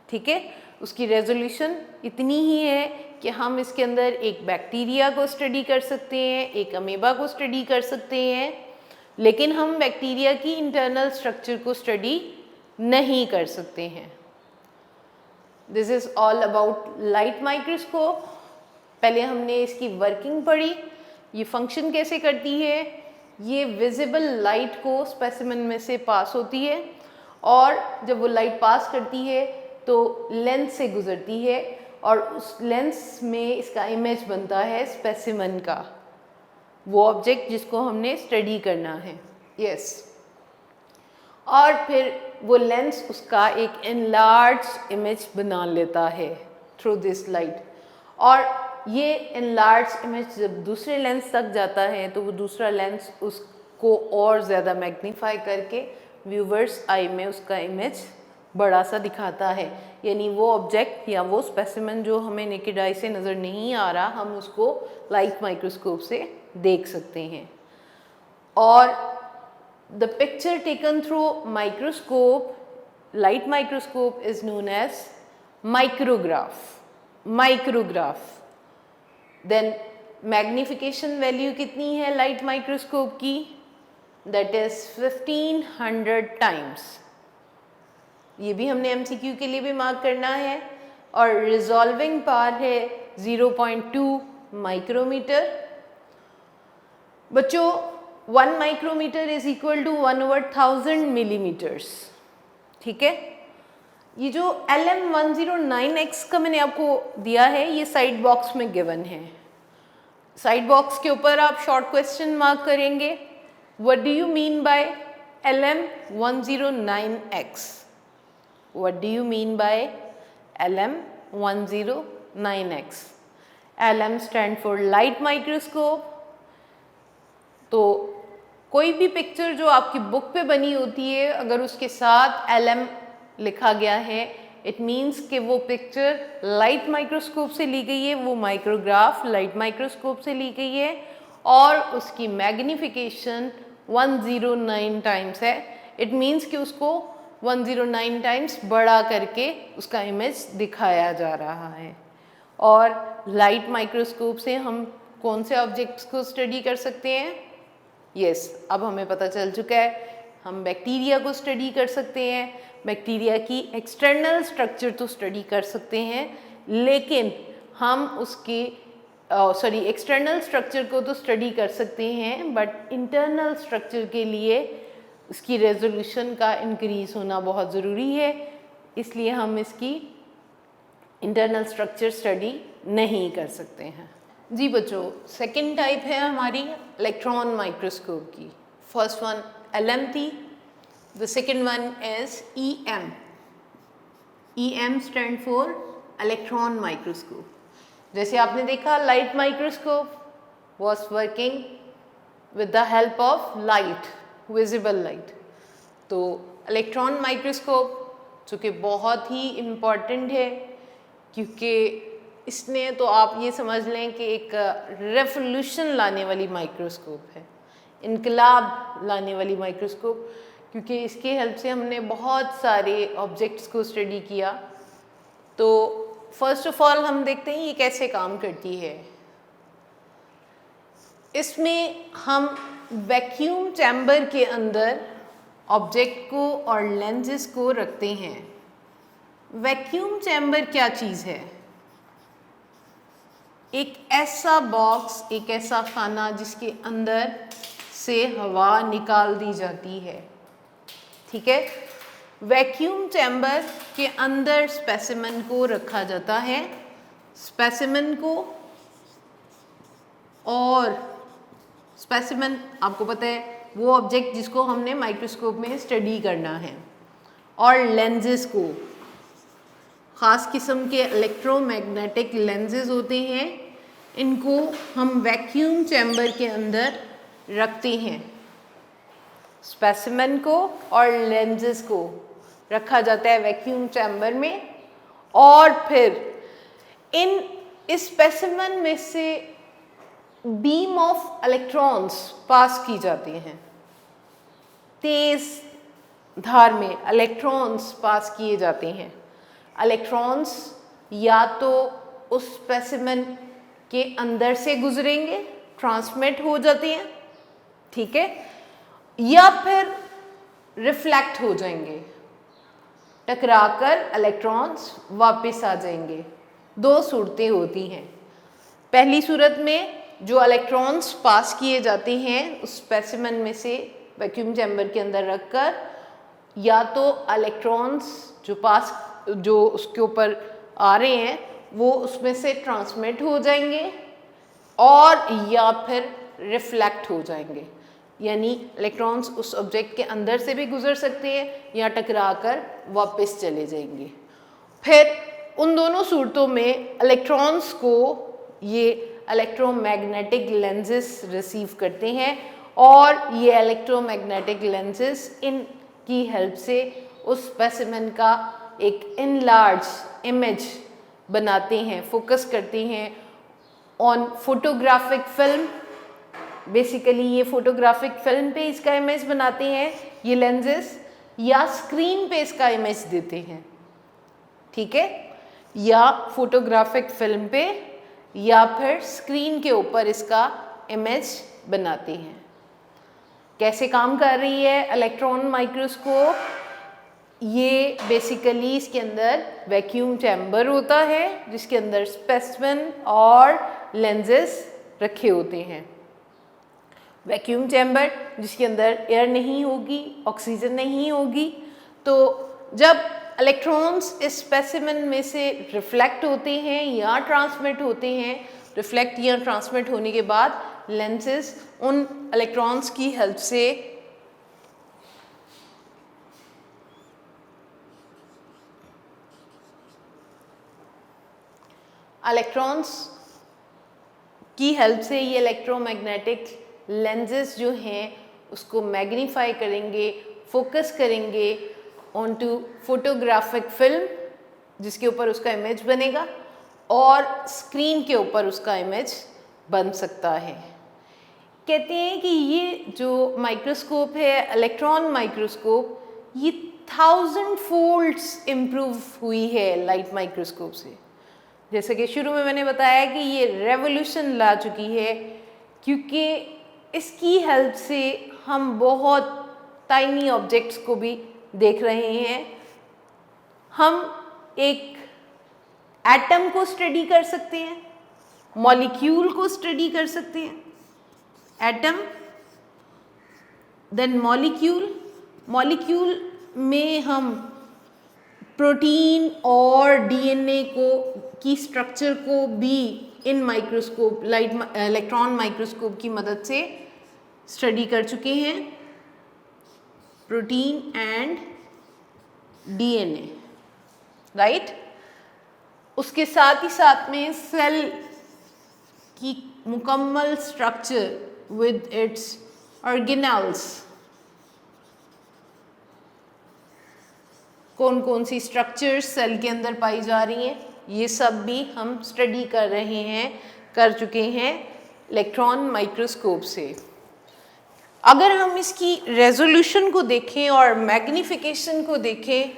ठीक है। उसकी रेजोल्यूशन इतनी ही है कि हम इसके अंदर एक बैक्टीरिया को स्टडी कर सकते हैं, एक अमीबा को स्टडी कर सकते हैं, लेकिन हम बैक्टीरिया की इंटरनल स्ट्रक्चर को स्टडी नहीं कर सकते हैं। This is all about light microscope. पहले हमने इसकी वर्किंग पढ़ी, ये फंक्शन कैसे करती है। ये विजिबल लाइट को स्पेसिमेन में से पास होती है, और जब वो लाइट पास करती है तो लेंस से गुजरती है, और उस लेंस में इसका इमेज बनता है स्पेसिमेन का, वो ऑब्जेक्ट जिसको हमने स्टडी करना है, यस। और फिर वो लेंस उसका एक एनलार्ज इमेज बना लेता है थ्रू दिस लाइट। और ये एनलार्ज इमेज जब दूसरे लेंस तक जाता है तो वो दूसरा लेंस उसको और ज़्यादा मैग्नीफाई करके व्यूवर्स आई में उसका इमेज बड़ा सा दिखाता है। यानी वो ऑब्जेक्ट या वो स्पेसिमेन जो हमें नेकेड आई से नज़र नहीं आ रहा, हम उसको लाइट माइक्रोस्कोप से देख सकते हैं। और the picture taken through microscope light microscope is known as micrograph. Then magnification value कितनी है light microscope की? That is 1500 times. ये भी हमने MCQ के लिए भी मार्क करना है. और resolving power है 0.2 माइक्रोमीटर. बच्चों 1 micrometre is equal to 1/1000 millimetres. ठीक है. ये जो LM109X का मैंने आपको दिया है ये साइड बॉक्स में गिवन है. साइड बॉक्स के ऊपर आप शॉर्ट क्वेश्चन मार्क करेंगे. What do you mean by LM109X? What do you mean by LM109X? LM stand for light microscope. तो कोई भी पिक्चर जो आपकी बुक पे बनी होती है अगर उसके साथ LM लिखा गया है इट मीन्स कि वो पिक्चर लाइट माइक्रोस्कोप से ली गई है, वो माइक्रोग्राफ लाइट माइक्रोस्कोप से ली गई है और उसकी मैग्नीफिकेशन 109 टाइम्स है. इट मीन्स कि उसको 109 टाइम्स बड़ा करके उसका इमेज दिखाया जा रहा है. और लाइट माइक्रोस्कोप से हम कौन से ऑब्जेक्ट्स को स्टडी कर सकते हैं? यस, अब हमें पता चल चुका है. हम बैक्टीरिया को स्टडी कर सकते हैं. बैक्टीरिया की एक्सटर्नल स्ट्रक्चर तो स्टडी कर सकते हैं लेकिन हम उसके एक्सटर्नल स्ट्रक्चर को तो स्टडी कर सकते हैं बट इंटरनल स्ट्रक्चर के लिए उसकी रेजोल्यूशन का इंक्रीज होना बहुत ज़रूरी है. इसलिए हम इसकी इंटरनल स्ट्रक्चर स्टडी नहीं कर सकते हैं. जी बच्चों, सेकंड टाइप है हमारी इलेक्ट्रॉन माइक्रोस्कोप की. फर्स्ट वन LM थी, the second one is EM. EM stand for electron microscope. जैसे आपने देखा light microscope was working with the help of light, visible light. तो इलेक्ट्रॉन माइक्रोस्कोप जो कि बहुत ही इम्पॉर्टेंट है क्योंकि इसने तो आप ये समझ लें कि एक रेवोल्यूशन लाने वाली माइक्रोस्कोप है, इनकलाब लाने वाली माइक्रोस्कोप, क्योंकि इसके हेल्प से हमने बहुत सारे ऑब्जेक्ट्स को स्टडी किया. तो फर्स्ट ऑफ ऑल हम देखते हैं ये कैसे काम करती है. इसमें हम वैक्यूम चैम्बर के अंदर ऑब्जेक्ट को और लेंसेज को रखते हैं. वैक्यूम चैम्बर क्या चीज़ है? एक ऐसा बॉक्स, एक ऐसा खाना जिसके अंदर से हवा निकाल दी जाती है. ठीक है. वैक्यूम चैम्बर के अंदर स्पेसिमेन को रखा जाता है. स्पेसिमेन को और स्पेसिमेन आपको पता है वो ऑब्जेक्ट जिसको हमने माइक्रोस्कोप में स्टडी करना है, और लेंसेज को, ख़ास किस्म के इलेक्ट्रोमैग्नेटिक लेंसेज होते हैं, इनको हम वैक्यूम चैम्बर के अंदर रखते हैं. स्पेसिमेन को और लेंसेज को रखा जाता है वैक्यूम चैम्बर में और फिर इस स्पेसिमेन में से बीम ऑफ इलेक्ट्रॉन्स पास की जाती हैं. तेज धार में इलेक्ट्रॉन्स पास किए जाते हैं. इलेक्ट्रॉन्स या तो उस स्पेसिमेन के अंदर से गुजरेंगे, ट्रांसमिट हो जाते हैं, ठीक है, या फिर रिफ्लेक्ट हो जाएंगे, टकराकर इलेक्ट्रॉन्स वापस आ जाएंगे. दो सूरतें होती हैं. पहली सूरत में जो इलेक्ट्रॉन्स पास किए जाते हैं उस स्पेसिमेन में से वैक्यूम चैम्बर के अंदर रखकर, या तो इलेक्ट्रॉन्स जो उसके ऊपर आ रहे हैं वो उसमें से ट्रांसमिट हो जाएंगे और या फिर रिफ्लेक्ट हो जाएंगे. यानी इलेक्ट्रॉन्स उस ऑब्जेक्ट के अंदर से भी गुजर सकते हैं या टकराकर वापस चले जाएंगे. फिर उन दोनों सूरतों में इलेक्ट्रॉन्स को ये इलेक्ट्रोमैग्नेटिक लेंसेज रिसीव करते हैं और ये इलेक्ट्रोमैग्नेटिक लेंसेज इनकी हेल्प से उस स्पेसिमेन का एक इनलार्ज इमेज बनाते हैं, फोकस करते हैं ऑन फोटोग्राफिक फिल्म. बेसिकली ये फोटोग्राफिक फिल्म पे इसका इमेज बनाते हैं ये लेंसेज. या स्क्रीन पे इसका इमेज देते हैं, ठीक है, या फोटोग्राफिक फिल्म पे या फिर स्क्रीन के ऊपर इसका इमेज बनाते हैं। कैसे काम कर रही है इलेक्ट्रॉन माइक्रोस्कोप? ये बेसिकली इसके अंदर वैक्यूम चैम्बर होता है जिसके अंदर स्पेसिमेन और लेंसेज रखे होते हैं। वैक्यूम चैम्बर जिसके अंदर एयर नहीं होगी, ऑक्सीजन नहीं होगी, तो जब इलेक्ट्रॉन्स इस स्पेसिमेन में से रिफ्लेक्ट होते हैं या ट्रांसमिट होते हैं, रिफ्लेक्ट या ट्रांसमिट होने के बाद लेंसेज उन इलेक्ट्रॉन्स की हेल्प से ये इलेक्ट्रोमैग्नेटिक लेंसेज जो हैं उसको मैग्नीफाई करेंगे, फोकस करेंगे ऑनटू फोटोग्राफिक फिल्म जिसके ऊपर उसका इमेज बनेगा और स्क्रीन के ऊपर उसका इमेज बन सकता है। कहते हैं कि ये जो माइक्रोस्कोप है, इलेक्ट्रॉन माइक्रोस्कोप, ये 1000 फोल्ड्स इम्प्रूव हुई है लाइट माइक्रोस्कोप से। जैसे कि शुरू में मैंने बताया कि ये रेवोल्यूशन ला चुकी है क्योंकि इसकी हेल्प से हम बहुत टाइनी ऑब्जेक्ट्स को भी देख रहे हैं। हम एक एटम को स्टडी कर सकते हैं, मॉलिक्यूल को स्टडी कर सकते हैं, एटम देन मॉलिक्यूल में हम प्रोटीन और डीएनए की स्ट्रक्चर को भी इन माइक्रोस्कोप इलेक्ट्रॉन माइक्रोस्कोप की मदद से स्टडी कर चुके हैं, प्रोटीन एंड डीएनए, राइट। उसके साथ ही साथ में सेल की मुकम्मल स्ट्रक्चर विद इट्स ऑर्गेनेल्स, कौन कौन सी स्ट्रक्चर्स सेल के अंदर पाई जा रही हैं, ये सब भी हम स्टडी कर चुके हैं इलेक्ट्रॉन माइक्रोस्कोप से। अगर हम इसकी रेजोल्यूशन को देखें और मैग्नीफिकेशन को देखें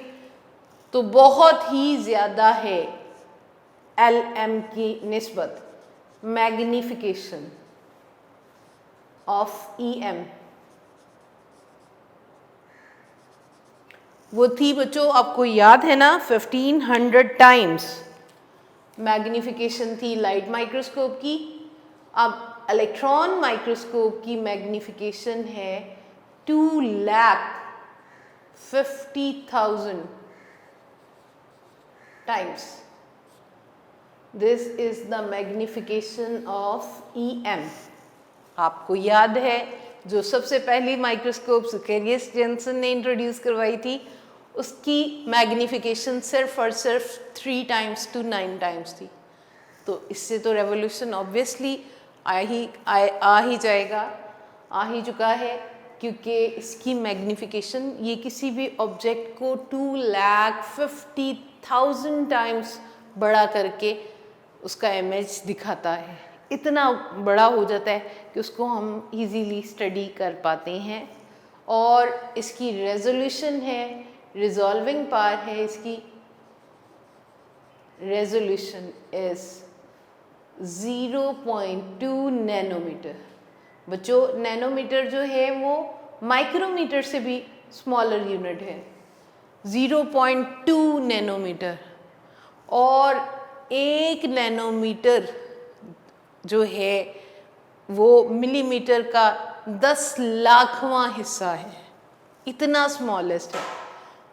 तो बहुत ही ज़्यादा है LM की निस्बत, मैग्नीफिकेशन ऑफ EM। वो थी बच्चों, आपको याद है ना, 1500 टाइम्स मैग्नीफिकेशन थी लाइट माइक्रोस्कोप की। अब इलेक्ट्रॉन माइक्रोस्कोप की मैग्नीफिकेशन है 2,50,000 times. This is the magnification of EM। आपको याद है जो सबसे पहली माइक्रोस्कोप ज़ेकेरियस जेनसन ने इंट्रोड्यूस करवाई थी, उसकी मैग्नीफिकेशन सिर्फ और सिर्फ 3 टाइम्स to 9 टाइम्स थी। तो इससे तो रेवोल्यूशन ऑब्वियसली आ ही जाएगा, आ ही चुका है, क्योंकि इसकी मैग्नीफिकेशन ये किसी भी ऑब्जेक्ट को 2,50,000 टाइम्स बड़ा करके उसका इमेज दिखाता है। इतना बड़ा हो जाता है कि उसको हम इजीली स्टडी कर पाते हैं। और इसकी रेजोल्यूशन है, रिजॉल्विंग पावर है इसकी, रेजोल्यूशन इज 0.2 नैनोमीटर। बच्चों नैनोमीटर जो है वो माइक्रोमीटर से भी स्मॉलर यूनिट है, 0.2 नैनोमीटर। और 1 नैनोमीटर जो है वो मिलीमीटर का 10 लाखवां हिस्सा है, इतना स्मॉलेस्ट है।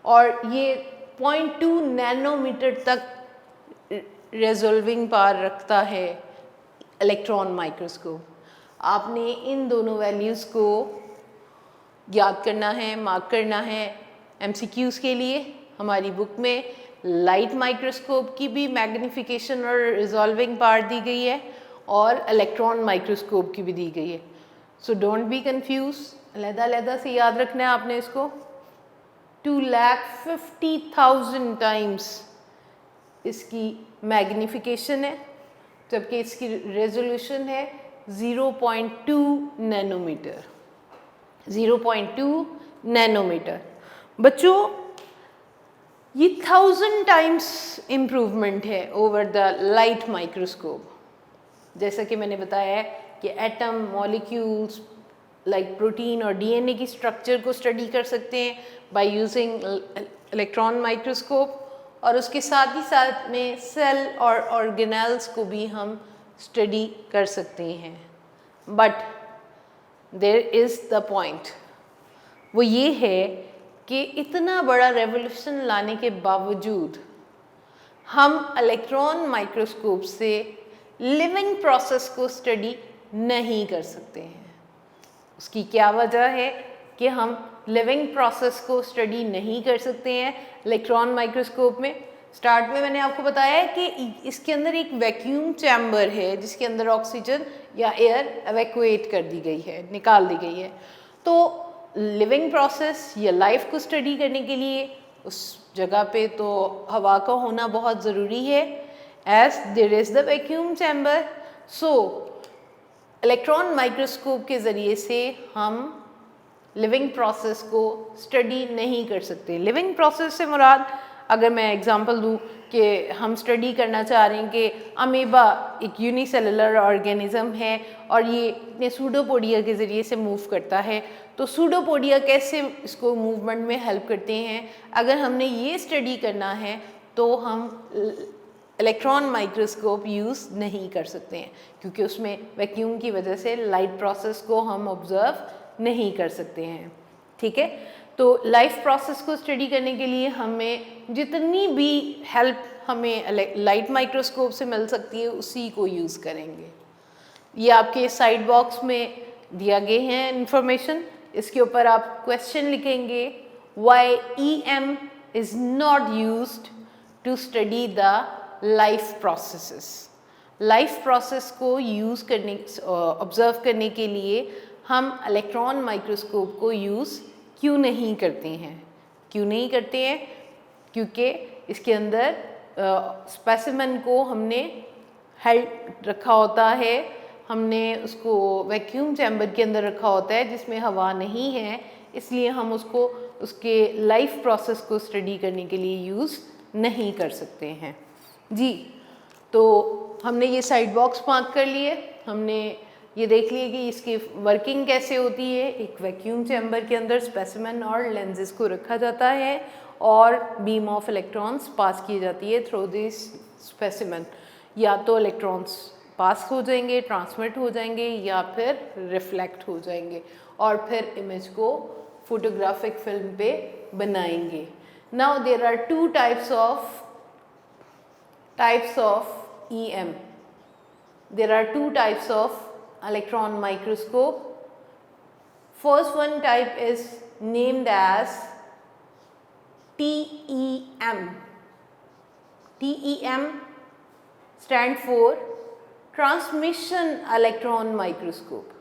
और ये 0.2 नैनोमीटर तक रेजोल्विंग पावर रखता है इलेक्ट्रॉन माइक्रोस्कोप। आपने इन दोनों वैल्यूज़ को याद करना है, मार्क करना है MCQs के लिए। हमारी बुक में लाइट माइक्रोस्कोप की भी मैग्नीफिकेशन और रिजॉल्विंग पावर दी गई है और इलेक्ट्रॉन माइक्रोस्कोप की भी दी गई है। सो डोंट बी कंफ्यूज, अलग-अलग से याद रखना है आपने इसको। 2,50,000 टाइम्स इसकी मैग्नीफिकेशन है, जबकि इसकी रेजोल्यूशन है 0.2 नैनोमीटर, 0.2 नैनोमीटर। बच्चों ये 1000 टाइम्स इम्प्रूवमेंट है ओवर द लाइट माइक्रोस्कोप। जैसा कि मैंने बताया है कि एटम, मॉलिक्यूल्स लाइक प्रोटीन और डीएनए की स्ट्रक्चर को स्टडी कर सकते हैं बाय यूजिंग इलेक्ट्रॉन माइक्रोस्कोप, और उसके साथ ही साथ में सेल और ऑर्गेनेल्स को भी हम स्टडी कर सकते हैं। But there is the point, वो ये है कि इतना बड़ा रेवोल्यूशन लाने के बावजूद हम इलेक्ट्रॉन माइक्रोस्कोप से लिविंग प्रोसेस को स्टडी नहीं कर सकते हैं। उसकी क्या वजह है कि हम लिविंग प्रोसेस को स्टडी नहीं कर सकते हैं इलेक्ट्रॉन माइक्रोस्कोप में? स्टार्ट में मैंने आपको बताया है कि इसके अंदर एक वैक्यूम चैम्बर है जिसके अंदर ऑक्सीजन या एयर एवैक्यूएट कर दी गई है, निकाल दी गई है। तो लिविंग प्रोसेस या लाइफ को स्टडी करने के लिए उस जगह पे तो हवा का होना बहुत ज़रूरी है, as there is the vacuum chamber. So electron microscope के ज़रिए से हम लिविंग प्रोसेस को स्टडी नहीं कर सकते। लिविंग प्रोसेस से मुराद, अगर मैं एग्जांपल दूं कि हम स्टडी करना चाह रहे हैं कि अमीबा एक यूनिसेलुलर ऑर्गेनिज्म है और ये अपने सूडोपोडिया के ज़रिए से मूव करता है, तो सूडोपोडिया कैसे इसको मूवमेंट में हेल्प करते हैं, अगर हमने ये स्टडी करना है तो हम इलेक्ट्रॉन माइक्रोस्कोप यूज़ नहीं कर सकते हैं, क्योंकि उसमें वैक्यूम की वजह से लाइट प्रोसेस को हम ऑब्ज़र्व नहीं कर सकते हैं। ठीक है, तो लाइफ प्रोसेस को स्टडी करने के लिए हमें जितनी भी हेल्प हमें लाइट माइक्रोस्कोप से मिल सकती है उसी को यूज़ करेंगे। ये आपके साइड बॉक्स में दिया गए हैं इंफॉर्मेशन, इसके ऊपर आप क्वेश्चन लिखेंगे, why EM is not used to study the life processes. Life process को यूज़ करने, ऑब्ज़र्व करने के लिए हम इलेक्ट्रॉन माइक्रोस्कोप को यूज़ क्यों नहीं करते हैं? क्यों नहीं करते हैं? क्योंकि इसके अंदर स्पेसिमेन को हमने हेल्ड रखा होता है, हमने उसको वैक्यूम चैम्बर के अंदर रखा होता है जिसमें हवा नहीं है, इसलिए हम उसको उसके लाइफ प्रोसेस को स्टडी करने के लिए यूज़ नहीं कर सकते हैं। जी, तो हमने ये साइड बॉक्स मार्क कर लिए, हमने ये देख लिया कि इसकी वर्किंग कैसे होती है। एक वैक्यूम चैम्बर के अंदर स्पेसिमेन और लेंसेज को रखा जाता है और बीम ऑफ इलेक्ट्रॉन्स पास की जाती है थ्रू दिस स्पेसिमेन। या तो इलेक्ट्रॉन्स पास हो जाएंगे, ट्रांसमिट हो जाएंगे, या फिर रिफ्लेक्ट हो जाएंगे और फिर इमेज को फोटोग्राफिक फिल्म पे बनाएंगे। Now there are two types of EM. There are two types of electron microscope. First one type is named as TEM. TEM stand for transmission electron microscope.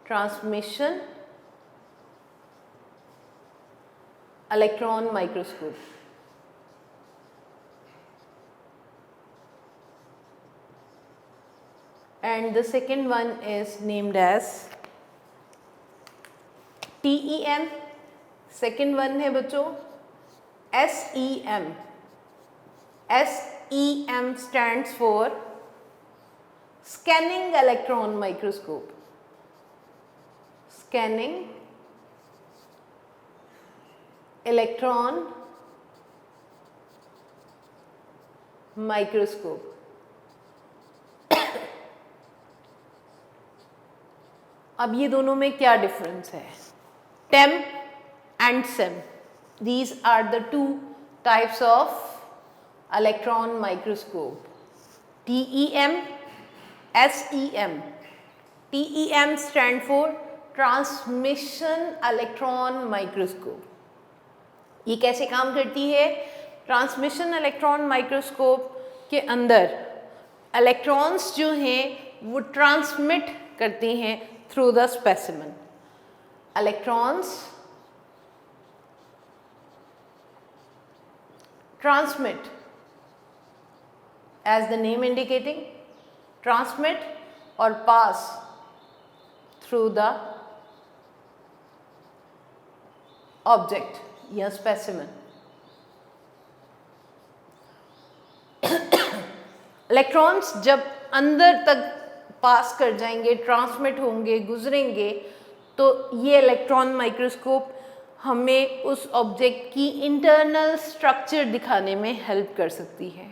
Transmission electron microscope. And the second one is named as TEM. second one है बच्चों SEM. SEM stands for scanning electron microscope. Scanning electron microscope. अब ये दोनों में क्या डिफरेंस है? TEM and SEM, these are the two types of electron microscope. TEM, SEM. TEM stand for transmission electron microscope. ये कैसे काम करती है? ट्रांसमिशन इलेक्ट्रॉन माइक्रोस्कोप के अंदर इलेक्ट्रॉन्स जो हैं वो ट्रांसमिट करते हैं through the specimen. Electrons transmit, as the name indicating, transmit or pass through the object या स्पेसिमेन। इलेक्ट्रॉन्स जब अंदर तक पास कर जाएंगे, ट्रांसमिट होंगे, गुजरेंगे, तो ये इलेक्ट्रॉन माइक्रोस्कोप हमें उस ऑब्जेक्ट की इंटरनल स्ट्रक्चर दिखाने में हेल्प कर सकती है।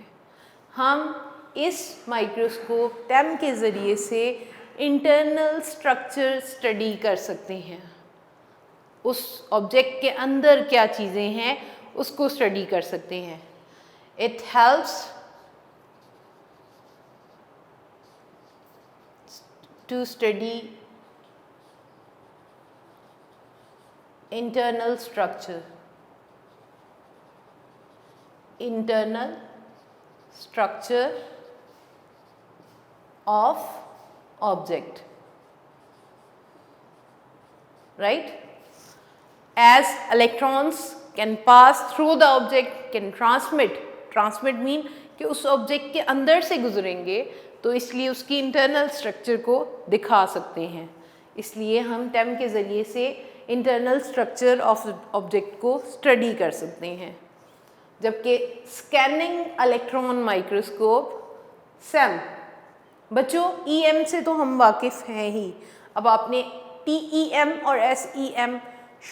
हम इस माइक्रोस्कोप टेम के ज़रिए से इंटरनल स्ट्रक्चर स्टडी कर सकते हैं। उस ऑब्जेक्ट के अंदर क्या चीज़ें हैं उसको स्टडी कर सकते हैं। It helps to study internal structure of object, right? As electrons can pass through the object, can transmit mean कि उस ऑब्जेक्ट के अंदर से गुजरेंगे, तो इसलिए उसकी इंटरनल स्ट्रक्चर को दिखा सकते हैं। इसलिए हम टेम के ज़रिए से इंटरनल स्ट्रक्चर ऑफ ऑब्जेक्ट को स्टडी कर सकते हैं। जबकि स्कैनिंग इलेक्ट्रॉन माइक्रोस्कोप सैम, बच्चों ईएम से तो हम वाकिफ़ हैं ही। अब आपने टीईएम और एसईएम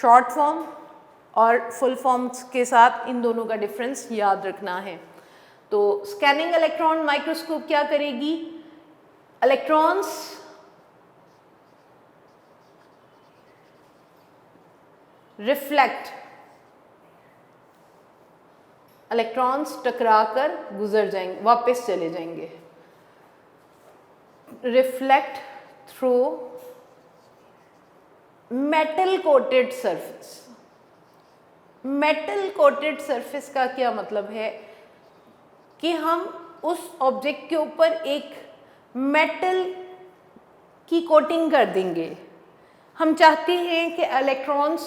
शॉर्ट फॉर्म और फुल फॉर्म्स के साथ इन दोनों का डिफरेंस याद रखना है। तो स्कैनिंग इलेक्ट्रॉन माइक्रोस्कोप क्या करेगी? इलेक्ट्रॉन्स रिफ्लेक्ट, इलेक्ट्रॉन्स टकराकर गुजर जाएंगे, वापस चले जाएंगे। Reflect through metal coated surface. Metal coated surface का क्या मतलब है कि हम उस ऑब्जेक्ट के ऊपर एक मेटल की कोटिंग कर देंगे। हम चाहते हैं कि इलेक्ट्रॉन्स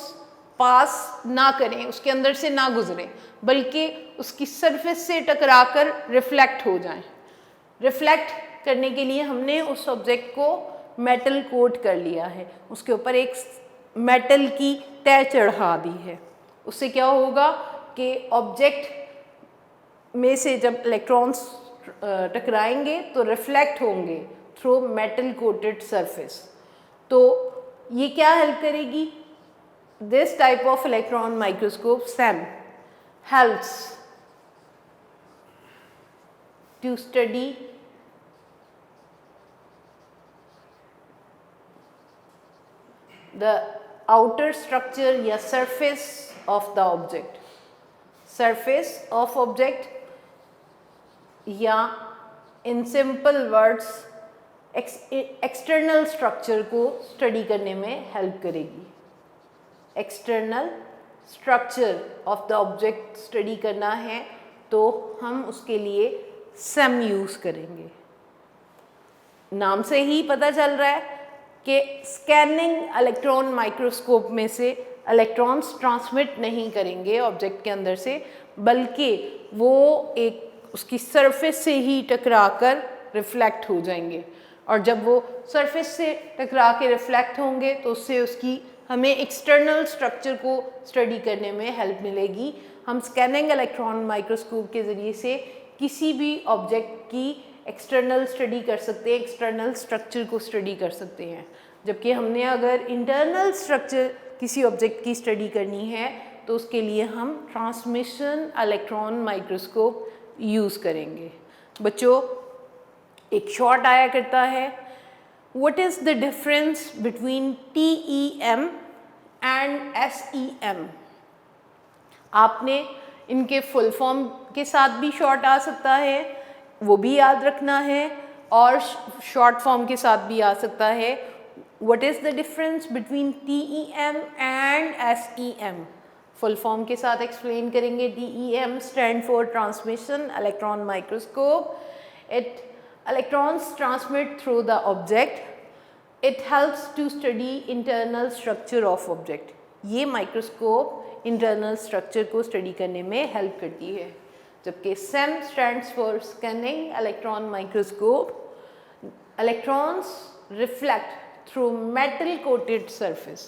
पास ना करें, उसके अंदर से ना गुजरें, बल्कि उसकी सरफेस से टकराकर रिफ्लेक्ट हो जाएं। रिफ्लेक्ट करने के लिए हमने उस ऑब्जेक्ट को मेटल कोट कर लिया है, उसके ऊपर एक मेटल की तय चढ़ा दी है। उससे क्या होगा कि ऑब्जेक्ट में से जब इलेक्ट्रॉन्स टकराएंगे तो रिफ्लेक्ट होंगे थ्रू मेटल कोटेड सरफेस। तो ये क्या हेल्प करेगी? This type of electron microscope SEM helps to study the outer structure या surface of the object, surface of object, या in simple words external structure को study करने में help करेगी। External structure of the object study करना है तो हम उसके लिए सेम यूज़ करेंगे। नाम से ही पता चल रहा है कि स्कैनिंग इलेक्ट्रॉन माइक्रोस्कोप में से इलेक्ट्रॉन्स ट्रांसमिट नहीं करेंगे ऑब्जेक्ट के अंदर से, बल्कि वो एक उसकी सरफेस से ही टकराकर रिफ्लेक्ट हो जाएंगे। और जब वो सरफेस से टकरा के रिफ्लेक्ट होंगे तो उससे उसकी हमें एक्सटर्नल स्ट्रक्चर को स्टडी करने में हेल्प मिलेगी। हम स्कैनिंग इलेक्ट्रॉन माइक्रोस्कोप के ज़रिए से किसी भी ऑब्जेक्ट की एक्सटर्नल स्टडी कर सकते हैं, एक्सटर्नल स्ट्रक्चर को स्टडी कर सकते हैं। जबकि हमने अगर इंटरनल स्ट्रक्चर किसी ऑब्जेक्ट की स्टडी करनी है तो उसके लिए हम ट्रांसमिशन इलेक्ट्रॉन माइक्रोस्कोप यूज़ करेंगे। बच्चों एक शॉर्ट आया करता है, What is the difference between TEM and SEM? आपने इनके फुल फॉर्म के साथ भी शॉर्ट आ सकता है, वो भी याद रखना है, और शॉर्ट फॉर्म के साथ भी आ सकता है। What is the difference between TEM and SEM? Full form के साथ एक्सप्लेन करेंगे। TEM stand for transmission electron microscope. It electrons transmit through the object. It helps to study internal structure of object. ये माइक्रोस्कोप इंटरनल स्ट्रक्चर को स्टडी करने में हेल्प करती है। जबकि SEM stands for scanning electron microscope. Electrons reflect through metal coated surface.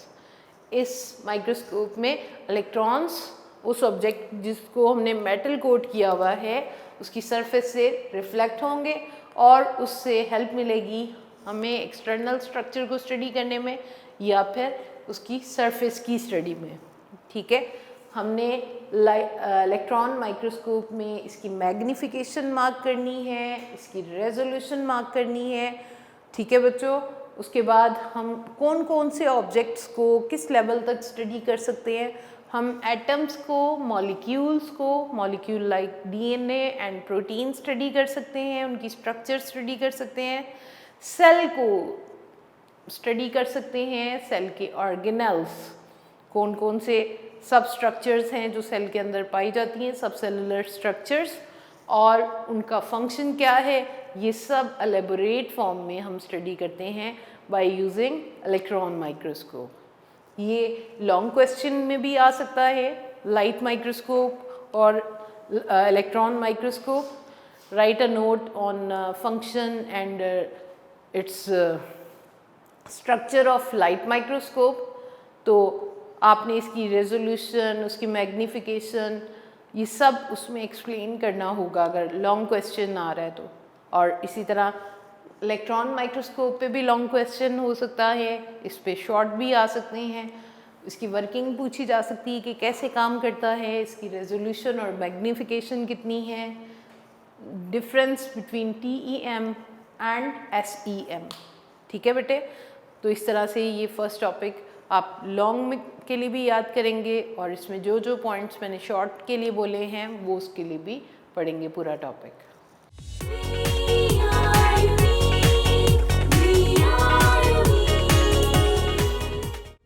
इस माइक्रोस्कोप में इलेक्ट्रॉन्स उस ऑब्जेक्ट जिसको हमने मेटल कोट किया हुआ है उसकी सरफेस से रिफ्लेक्ट होंगे और उससे हेल्प मिलेगी हमें एक्सटर्नल स्ट्रक्चर को स्टडी करने में या फिर उसकी सरफेस की स्टडी में। ठीक है, हमने इलेक्ट्रॉन माइक्रोस्कोप में इसकी मैग्नीफिकेशन मार्क करनी है, इसकी रेजोल्यूशन मार्क करनी है। ठीक है बच्चों, उसके बाद हम कौन कौन से ऑब्जेक्ट्स को किस लेवल तक स्टडी कर सकते हैं। हम एटम्स को, मॉलिक्यूल्स को, molecule like DNA and protein study कर सकते हैं, उनकी स्ट्रक्चर स्टडी कर सकते हैं। सेल को स्टडी कर सकते हैं, सेल के ऑर्गेनेल्स, कौन कौन से सब स्ट्रक्चर्स हैं जो सेल के अंदर पाई जाती हैं, सब सेलुलर स्ट्रक्चर्स, और उनका फंक्शन क्या है, ये सब एलेबोरेट फॉर्म में हम स्टडी करते हैं बाय यूजिंग इलेक्ट्रॉन माइक्रोस्कोप। ये लॉन्ग क्वेश्चन में भी आ सकता है, लाइट माइक्रोस्कोप और electron microscope. Right a note on function and its structure of light microscope. तो आपने इसकी रेजोल्यूशन, उसकी मैग्नीफिकेशन, ये सब उसमें एक्सप्लेन करना होगा अगर लॉन्ग क्वेश्चन आ रहा है तो। और इसी तरह इलेक्ट्रॉन माइक्रोस्कोप पे भी लॉन्ग क्वेश्चन हो सकता है, इस पे शॉर्ट भी आ सकते हैं। इसकी वर्किंग पूछी जा सकती है कि कैसे काम करता है, इसकी रेजोल्यूशन और मैग्नीफिकेशन कितनी है, difference between TEM and SEM। ठीक है बेटे, तो इस तरह से ये फर्स्ट टॉपिक आप लॉन्ग के लिए भी याद करेंगे और इसमें जो जो पॉइंट्स मैंने शॉर्ट के लिए बोले हैं वो उसके लिए भी पढ़ेंगे पूरा टॉपिक।